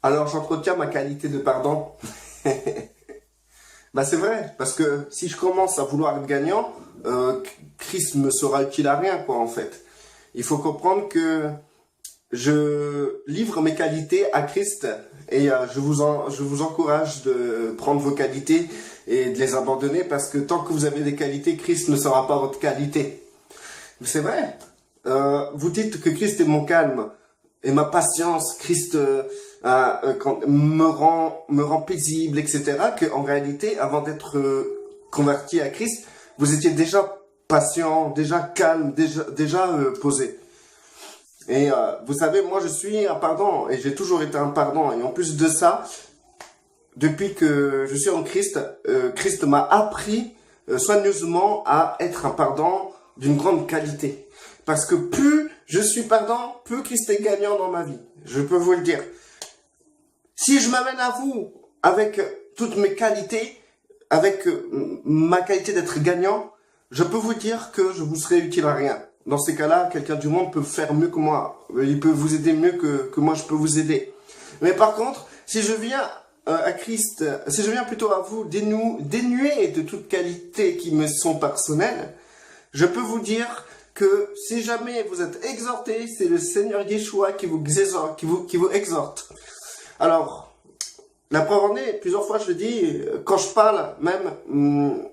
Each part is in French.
Alors j'entretiens ma qualité de pardon. Bah c'est vrai, parce que si je commence à vouloir être gagnant, Christ me sera utile à rien, quoi, en fait. Il faut comprendre que je livre mes qualités à Christ et je vous encourage de prendre vos qualités et de les abandonner parce que tant que vous avez des qualités, Christ ne sera pas votre qualité. C'est vrai. Vous dites que Christ est mon calme et ma patience, Christ me rend paisible, etc. Que en réalité, avant d'être converti à Christ, vous étiez déjà patient, déjà calme, déjà posé. Et vous savez, moi je suis un pardon et j'ai toujours été un pardon. Et en plus de ça, depuis que je suis en Christ, Christ m'a appris soigneusement à être un pardon d'une grande qualité. Parce que plus je suis pardon, plus Christ est gagnant dans ma vie. Je peux vous le dire. Si je m'amène à vous avec toutes mes qualités, avec ma qualité d'être gagnant, je peux vous dire que je vous serai utile à rien. Dans ces cas-là, quelqu'un du monde peut faire mieux que moi. Il peut vous aider mieux que moi je peux vous aider. Mais par contre, si je viens à Christ, si je viens plutôt à vous dénué de toute qualité qui me sont personnelles, je peux vous dire que si jamais vous êtes exhorté, c'est le Seigneur Yeshua qui vous exhorte. Alors, la preuve en est, plusieurs fois je le dis, quand je parle, même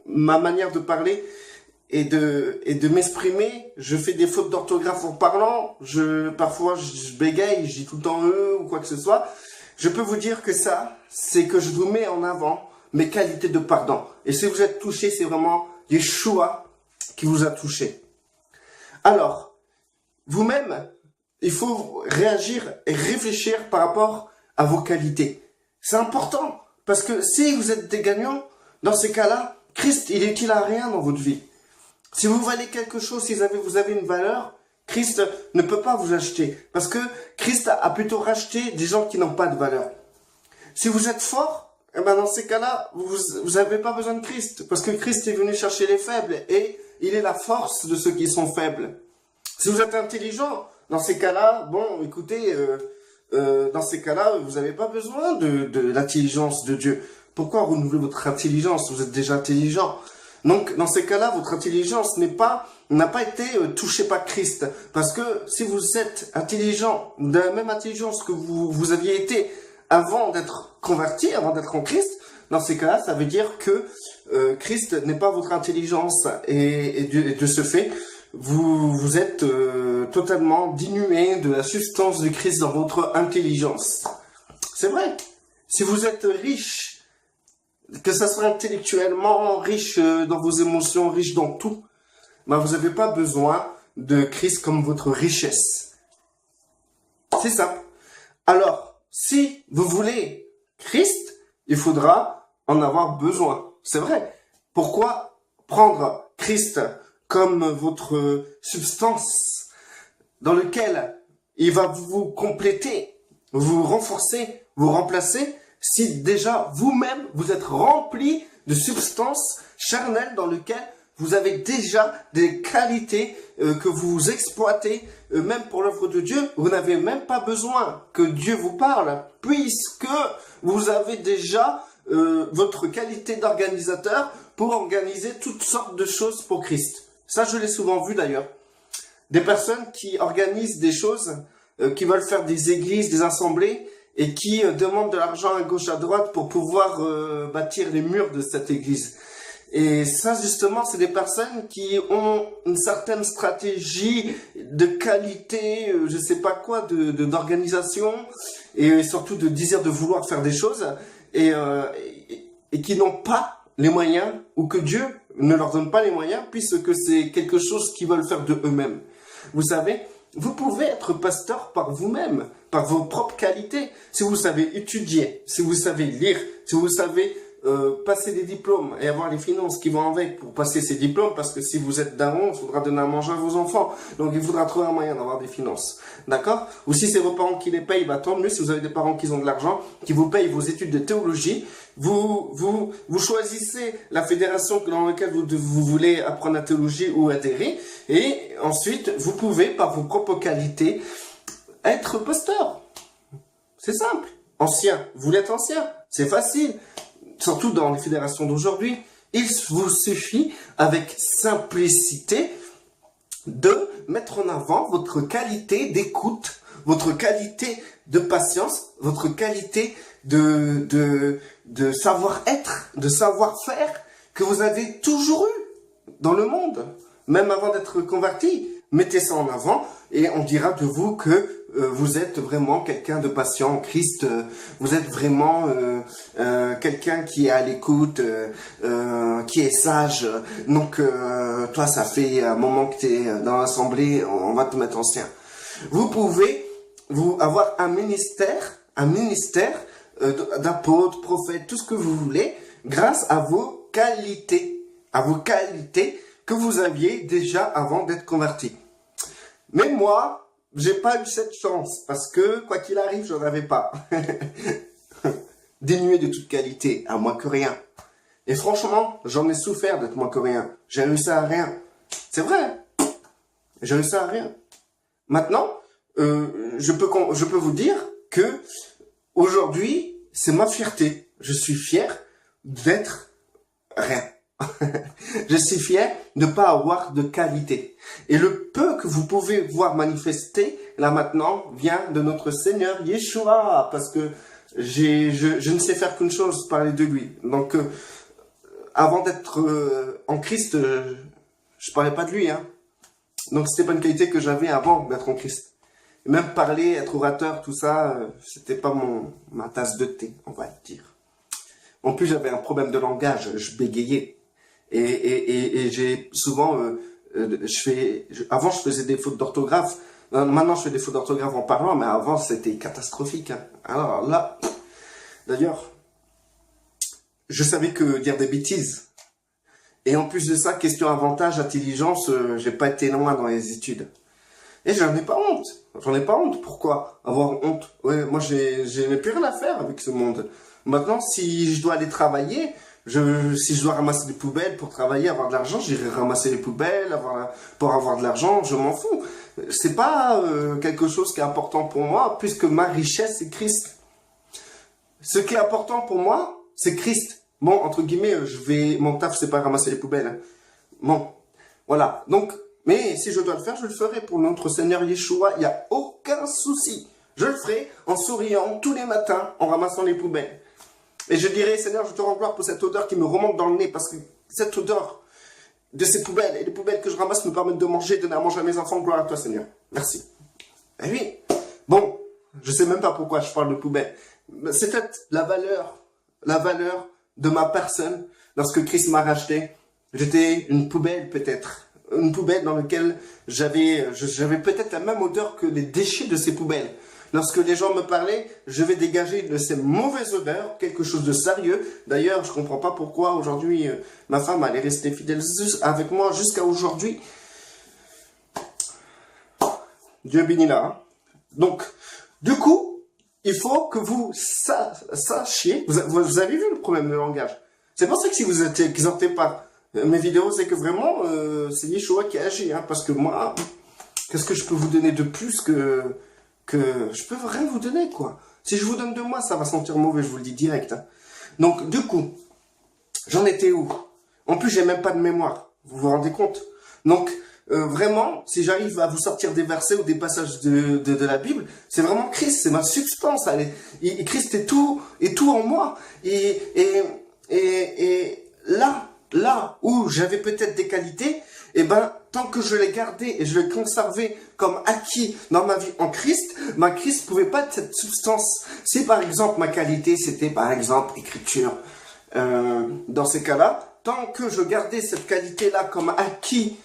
ma manière de parler et de m'exprimer, je fais des fautes d'orthographe en parlant, parfois je bégaye, je dis tout le temps ou quoi que ce soit. Je peux vous dire que ça, c'est que je vous mets en avant mes qualités de pardon. Et si vous êtes touché, c'est vraiment Yeshua qui vous a touché. Alors, vous-même, il faut réagir et réfléchir par rapport à vos qualités. C'est important, parce que si vous êtes des gagnants, dans ces cas-là, Christ, il est utile à rien dans votre vie. Si vous valez quelque chose, si vous avez une valeur, Christ ne peut pas vous acheter. Parce que Christ a plutôt racheté des gens qui n'ont pas de valeur. Si vous êtes fort, eh ben dans ces cas-là, vous n'avez pas besoin de Christ. Parce que Christ est venu chercher les faibles et il est la force de ceux qui sont faibles. Si vous êtes intelligent, dans ces cas-là, bon, écoutez, dans ces cas-là, vous n'avez pas besoin de l'intelligence de Dieu. Pourquoi renouveler votre intelligence? Vous êtes déjà intelligent. Donc, dans ces cas-là, votre intelligence n'a pas été touchée par Christ. Parce que si vous êtes intelligent, de la même intelligence que vous aviez été avant d'être converti, avant d'être en Christ, dans ces cas-là, ça veut dire que Christ n'est pas votre intelligence. Et de ce fait, vous êtes totalement dénué de la substance du Christ dans votre intelligence. C'est vrai. Si vous êtes riche, que ça soit intellectuellement, riche dans vos émotions, riche dans tout, ben vous n'avez pas besoin de Christ comme votre richesse. C'est simple. Alors, si vous voulez Christ, il faudra en avoir besoin. C'est vrai. Pourquoi prendre Christ comme votre substance dans lequel il va vous compléter, vous renforcer, vous remplacer, si déjà vous-même vous êtes rempli de substances charnelles dans lesquelles vous avez déjà des qualités que vous exploitez, même pour l'œuvre de Dieu, vous n'avez même pas besoin que Dieu vous parle, puisque vous avez déjà votre qualité d'organisateur pour organiser toutes sortes de choses pour Christ. Ça, je l'ai souvent vu d'ailleurs. Des personnes qui organisent des choses, qui veulent faire des églises, des assemblées, et qui demandent de l'argent à gauche à droite pour pouvoir bâtir les murs de cette église. Et ça, justement, c'est des personnes qui ont une certaine stratégie de qualité, je sais pas quoi, d'organisation, et surtout de désir de vouloir faire des choses, et qui n'ont pas les moyens, ou que Dieu ne leur donne pas les moyens, puisque c'est quelque chose qu'ils veulent faire de eux-mêmes. Vous savez, vous pouvez être pasteur par vous-même, par vos propres qualités. Si vous savez étudier, si vous savez lire, si vous savez passer des diplômes et avoir les finances qui vont avec pour passer ces diplômes, parce que si vous êtes daron, il faudra donner à manger à vos enfants. Donc il faudra trouver un moyen d'avoir des finances. D'accord? Ou si c'est vos parents qui les payent, bah tant mieux. Si vous avez des parents qui ont de l'argent, qui vous payent vos études de théologie, vous choisissez la fédération dans laquelle vous voulez apprendre la théologie ou adhérer, et ensuite vous pouvez, par vos propres qualités, être pasteur. C'est simple. ancien. Vous voulez être ancien? C'est facile. Surtout dans les fédérations d'aujourd'hui. Il vous suffit, avec simplicité, de mettre en avant votre qualité d'écoute, votre qualité de patience, votre qualité de savoir-être, de savoir-faire que vous avez toujours eu dans le monde, même avant d'être converti. Mettez ça en avant et on dira de vous que vous êtes vraiment quelqu'un de patient en Christ, vous êtes vraiment quelqu'un qui est à l'écoute, qui est sage. Donc toi, ça fait un moment que tu es dans l'assemblée, on va te mettre ancien. Vous pouvez avoir un ministère d'apôtres, prophètes, tout ce que vous voulez, grâce à vos qualités que vous aviez déjà avant d'être converti. Mais moi, j'ai pas eu cette chance, parce que, quoi qu'il arrive, j'en avais pas. Dénué de toute qualité, à moins que rien. Et franchement, j'en ai souffert d'être moins que rien. J'ai réussi à rien. C'est vrai. J'ai réussi à rien. Maintenant, je peux vous dire que aujourd'hui, c'est ma fierté. Je suis fier d'être rien. Je suis fier de ne pas avoir de qualité. Et le peu que vous pouvez voir manifester, là maintenant, vient de notre Seigneur Yeshua. Parce que je ne sais faire qu'une chose, parler de lui. Donc, avant d'être en Christ, je parlais pas de lui. Hein. Donc, c'était pas une qualité que j'avais avant d'être en Christ. Et même parler, être orateur, tout ça, c'était pas ma tasse de thé, on va le dire. En plus, j'avais un problème de langage, je bégayais. Et j'ai souvent, avant je faisais des fautes d'orthographe, maintenant je fais des fautes d'orthographe en parlant, mais avant c'était catastrophique. Hein. Alors là, d'ailleurs, je savais que dire des bêtises. Et en plus de ça, question avantage, intelligence, j'ai pas été loin dans les études. Et j'en ai pas honte. J'en ai pas honte. Pourquoi avoir honte? Ouais, moi j'ai plus rien à faire avec ce monde. Maintenant, si je dois aller travailler, si je dois ramasser des poubelles pour travailler, avoir de l'argent, j'irai ramasser les poubelles, pour avoir de l'argent, je m'en fous. C'est pas quelque chose qui est important pour moi, puisque ma richesse, c'est Christ. Ce qui est important pour moi, c'est Christ. Bon, entre guillemets, mon taf, c'est pas ramasser les poubelles. Hein. Bon, voilà. Donc, mais si je dois le faire, je le ferai pour notre Seigneur Yeshua. Il n'y a aucun souci. Je le ferai en souriant tous les matins, en ramassant les poubelles. Et je dirai, Seigneur, je te rends gloire pour cette odeur qui me remonte dans le nez, parce que cette odeur de ces poubelles et les poubelles que je ramasse me permettent de manger, de donner à manger à mes enfants. Gloire à toi, Seigneur. Merci. Eh oui. Bon, je sais même pas pourquoi je parle de poubelles. C'est peut-être la valeur de ma personne. Lorsque Christ m'a racheté, j'étais une poubelle peut-être. Une poubelle dans laquelle j'avais peut-être la même odeur que les déchets de ces poubelles. Lorsque les gens me parlaient, je vais dégager de ces mauvaises odeurs, quelque chose de sérieux. D'ailleurs, je comprends pas pourquoi aujourd'hui, ma femme elle est restée fidèle avec moi jusqu'à aujourd'hui. Dieu bénit là. Hein. Donc, du coup, il faut que vous sachiez, vous avez vu le problème de langage. C'est pour ça que si vous êtes exempté par mes vidéos, c'est que vraiment, c'est Yeshua qui agit. Hein, parce que moi, qu'est-ce que je peux vous donner de plus que je peux rien vous donner, quoi. Si je vous donne de moi, ça va sentir mauvais, je vous le dis direct. Hein. Donc, du coup, j'en étais où? En plus, j'ai même pas de mémoire. Vous vous rendez compte? Donc, vraiment, si j'arrive à vous sortir des versets ou des passages de la Bible, c'est vraiment Christ, c'est ma substance. Christ est tout en moi. Et là où j'avais peut-être des qualités, eh ben, tant que je l'ai gardé et je l'ai conservé comme acquis dans ma vie en Christ, ma Christ pouvait pas être cette substance. Si par exemple ma qualité c'était par exemple écriture, dans ces cas-là, tant que je gardais cette qualité-là comme acquis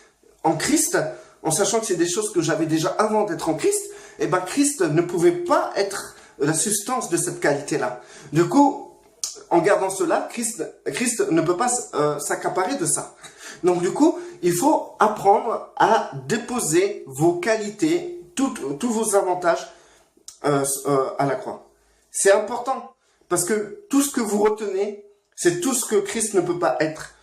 en Christ, en sachant que c'est des choses que j'avais déjà avant d'être en Christ, eh ben Christ ne pouvait pas être la substance de cette qualité-là. Du coup, en gardant cela, Christ ne peut pas s'accaparer de ça. Donc du coup, il faut apprendre à déposer vos qualités, tous vos avantages à la croix. C'est important, parce que tout ce que vous retenez, c'est tout ce que Christ ne peut pas être.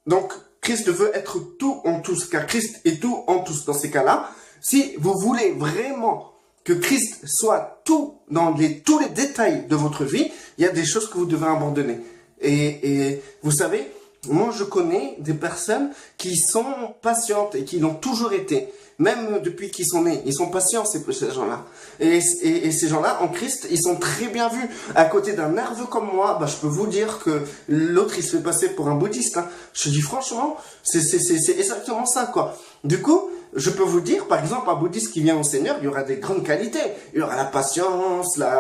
Donc, Christ veut être tout en tous, car Christ est tout en tous. Dans ces cas-là, si vous voulez vraiment que Christ soit tout dans tous les détails de votre vie, il y a des choses que vous devez abandonner. Et vous savez, moi je connais des personnes qui sont patientes et qui l'ont toujours été. Même depuis qu'ils sont nés, ils sont patients ces gens-là. Et ces gens-là, en Christ, ils sont très bien vus. À côté d'un nerveux comme moi, je peux vous dire que l'autre, il se fait passer pour un bouddhiste. Hein. Je dis franchement, c'est exactement ça, quoi. Du coup, je peux vous dire, par exemple, un bouddhiste qui vient au Seigneur, il y aura des grandes qualités. Il y aura la patience, le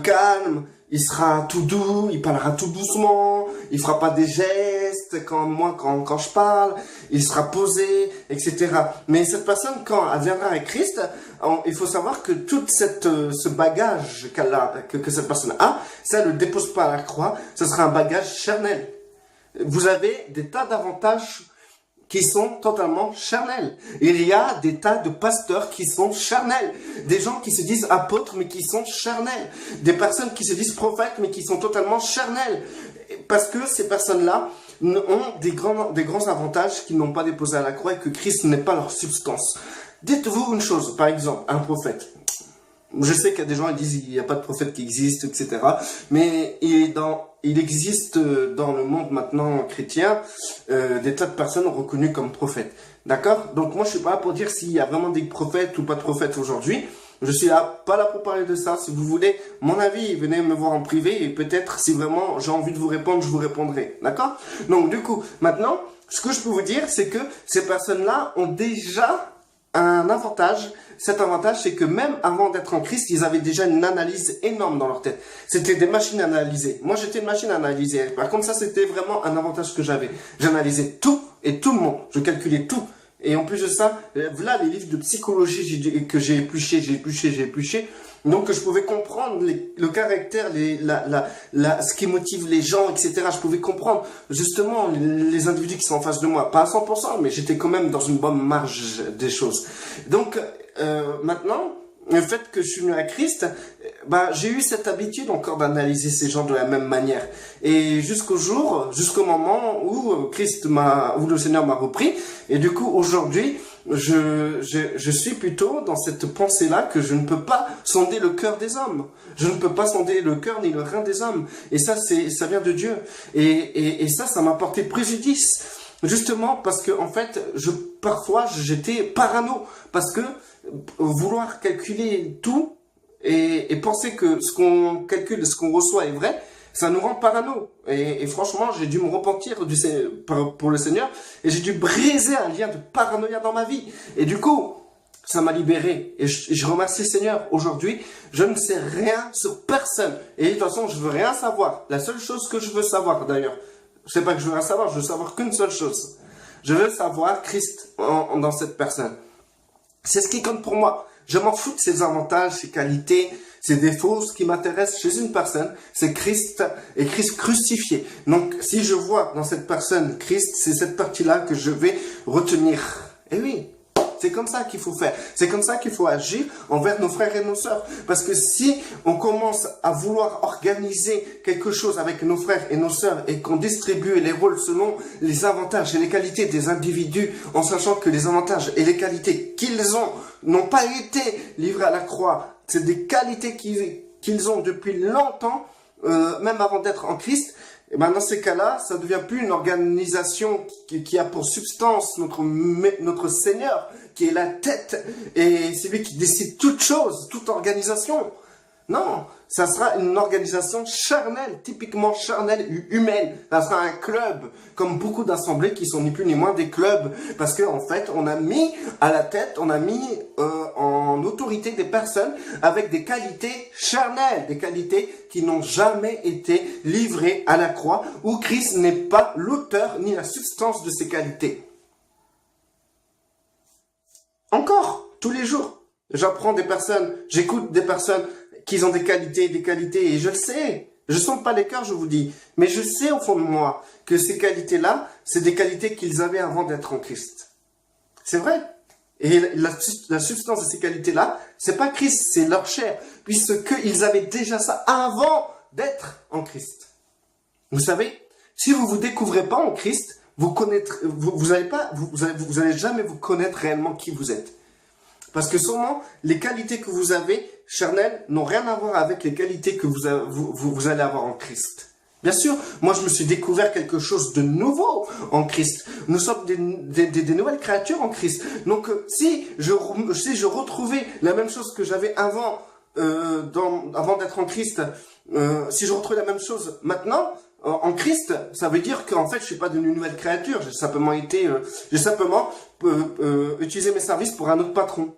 calme. Il sera tout doux, il parlera tout doucement, il fera pas des gestes quand je parle, il sera posé, etc. Mais cette personne, quand elle viendra avec Christ, il faut savoir que tout ce bagage que cette personne a, ça ne le dépose pas à la croix, ce sera un bagage charnel. Vous avez des tas d'avantages qui sont totalement charnels. Il y a des tas de pasteurs qui sont charnels. Des gens qui se disent apôtres, mais qui sont charnels. Des personnes qui se disent prophètes, mais qui sont totalement charnels. Parce que ces personnes-là ont des grands avantages qu'ils n'ont pas déposés à la croix et que Christ n'est pas leur substance. Dites-vous une chose, par exemple, un prophète. Je sais qu'il y a des gens qui disent qu'il n'y a pas de prophète qui existe, etc. Mais il existe dans le monde maintenant chrétien des tas de personnes reconnues comme prophètes. D'accord? Donc moi je suis pas là pour dire s'il y a vraiment des prophètes ou pas de prophètes aujourd'hui. Je suis là, pas là pour parler de ça. Si vous voulez mon avis, venez me voir en privé et peut-être si vraiment j'ai envie de vous répondre, je vous répondrai. D'accord? Donc du coup, maintenant, ce que je peux vous dire, c'est que ces personnes-là ont déjà un avantage. Cet avantage, c'est que même avant d'être en Christ, ils avaient déjà une analyse énorme dans leur tête. C'était des machines à analyser. Moi, j'étais une machine à analyser. Par contre, ça, c'était vraiment un avantage que j'avais. J'analysais tout et tout le monde. Je calculais tout. Et en plus de ça, voilà les livres de psychologie que j'ai épluché. Donc, je pouvais comprendre le caractère, ce qui motive les gens, etc. Je pouvais comprendre justement les individus qui sont en face de moi. Pas à 100%, mais j'étais quand même dans une bonne marge des choses. Donc, maintenant, le fait que je suis venu à Christ, j'ai eu cette habitude encore d'analyser ces gens de la même manière. Et jusqu'au moment où où le Seigneur m'a repris. Et du coup, aujourd'hui, je suis plutôt dans cette pensée-là que je ne peux pas sonder le cœur des hommes. Je ne peux pas sonder le cœur ni le rein des hommes. Et ça, ça vient de Dieu. Et ça m'a porté préjudice. Justement parce que, en fait, parfois, j'étais parano. Parce que vouloir calculer tout et penser que ce qu'on calcule, ce qu'on reçoit est vrai, ça nous rend parano. Et franchement, j'ai dû me repentir pour le Seigneur et j'ai dû briser un lien de paranoïa dans ma vie. Et du coup, ça m'a libéré. Et je remercie le Seigneur. Aujourd'hui, je ne sais rien sur personne. Et de toute façon, je veux rien savoir. La seule chose que je veux savoir, d'ailleurs, je sais pas que je veux rien savoir, je veux savoir qu'une seule chose. Je veux savoir Christ dans cette personne. C'est ce qui compte pour moi. Je m'en fous de ses avantages, ses qualités, ses défauts. Ce qui m'intéresse chez une personne, c'est Christ et Christ crucifié. Donc, si je vois dans cette personne Christ, c'est cette partie-là que je vais retenir. Et oui, c'est comme ça qu'il faut faire. C'est comme ça qu'il faut agir envers nos frères et nos sœurs. Parce que si on commence à vouloir organiser quelque chose avec nos frères et nos sœurs et qu'on distribue les rôles selon les avantages et les qualités des individus, en sachant que les avantages et les qualités qu'ils ont n'ont pas été livrés à la croix, c'est des qualités qu'ils ont depuis longtemps, même avant d'être en Christ, et dans ces cas-là, ça ne devient plus une organisation qui a pour substance notre Seigneur, qui est la tête, et c'est lui qui décide toute chose, toute organisation. Non, ça sera une organisation charnelle, typiquement charnelle, humaine. Ça sera un club, comme beaucoup d'assemblées qui sont ni plus ni moins des clubs. Parce qu'en fait, on a mis à la tête, on a mis en autorité des personnes avec des qualités charnelles, des qualités qui n'ont jamais été livrées à la croix, où Christ n'est pas l'auteur ni la substance de ces qualités. Encore, tous les jours, j'apprends des personnes, j'écoute des personnes qui ont des qualités, et je le sais. Je sens pas les cœurs, je vous dis. Mais je sais au fond de moi que ces qualités-là, c'est des qualités qu'ils avaient avant d'être en Christ. C'est vrai. Et la substance de ces qualités-là, c'est pas Christ, c'est leur chair. Puisqu'ils avaient déjà ça avant d'être en Christ. Vous savez, si vous vous découvrez pas en Christ, vous allez jamais vous connaître réellement qui vous êtes. Parce que sûrement, les qualités que vous avez, charnelles, n'ont rien à voir avec les qualités que vous allez avoir en Christ. Bien sûr, moi je me suis découvert quelque chose de nouveau en Christ. Nous sommes des nouvelles créatures en Christ. Donc si je retrouvais la même chose que j'avais avant, avant d'être en Christ, si je retrouvais la même chose maintenant, en Christ, ça veut dire qu'en fait je suis pas devenu une nouvelle créature. J'ai simplement utilisé mes services pour un autre patron.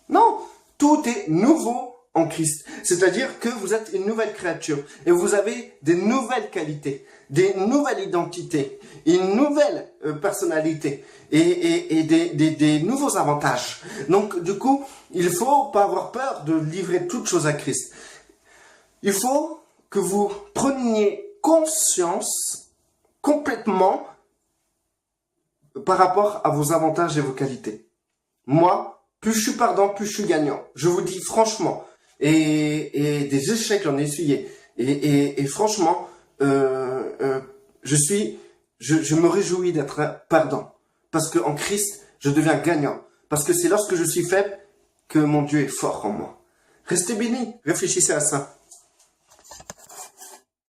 Non, tout est nouveau en Christ. C'est-à-dire que vous êtes une nouvelle créature et vous avez des nouvelles qualités, des nouvelles identités, une nouvelle personnalité et des nouveaux avantages. Donc, du coup, il faut pas avoir peur de livrer toutes choses à Christ. Il faut que vous preniez conscience complètement par rapport à vos avantages et vos qualités. Moi, plus je suis pardon, plus je suis gagnant. Je vous dis franchement. Et des échecs, j'en ai essuyé. Et franchement, je me réjouis d'être pardon. Parce que en Christ, je deviens gagnant. Parce que c'est lorsque je suis faible que mon Dieu est fort en moi. Restez bénis, réfléchissez à ça.